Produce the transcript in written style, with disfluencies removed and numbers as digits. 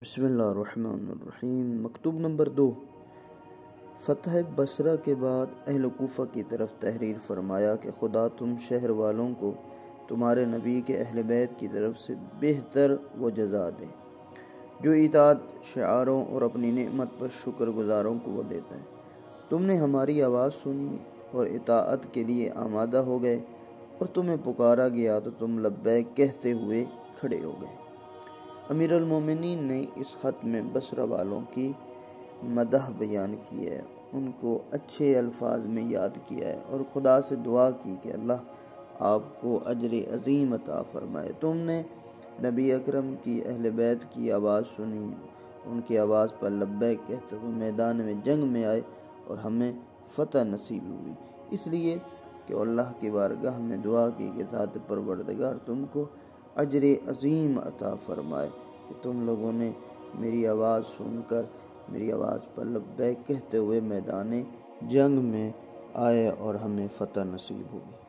بسم اللہ الرحمن الرحیم۔ مکتوب نمبر 2۔ فتح بصرہ کے بعد اہل کوفہ کی طرف تحریر فرمایا کہ خدا تم شہر والوں کو تمہارے نبی کے اہل بیت کی طرف سے بہتر وہ جزا دے جو اطاعت شعاروں اور اپنی نعمت پر شکر گزاروں کو وہ دیتا ہے۔ تم نے ہماری آواز سنی اور اطاعت کے لیے آمادہ ہو گئے، اور تمہیں پکارا گیا تو تم لبیک کہتے ہوئے کھڑے ہو گئے۔ امیر المومنین نے اس خط میں بصرہ والوں کی مدح بیان کی ہے، ان کو اچھے الفاظ میں یاد کیا ہے اور خدا سے دعا کی کہ اللہ آپ کو اجر عظیم عطا فرمائے۔ تم نے نبی اکرم کی اہل بیت کی آواز سنی، ان کی آواز پر لبیک کہتے ہوئے میدان میں جنگ میں آئے اور ہمیں فتح نصیب ہوئی، اس لیے کہ اللہ کی بارگاہ میں دعا کی کہ ذات پروردگار تم کو اجر عظیم عطا فرمائے کہ تم لوگوں نے میری آواز سن کر میری آواز پر لبیک کہتے ہوئے میدان جنگ میں آئے اور ہمیں فتح نصیب ہوئی۔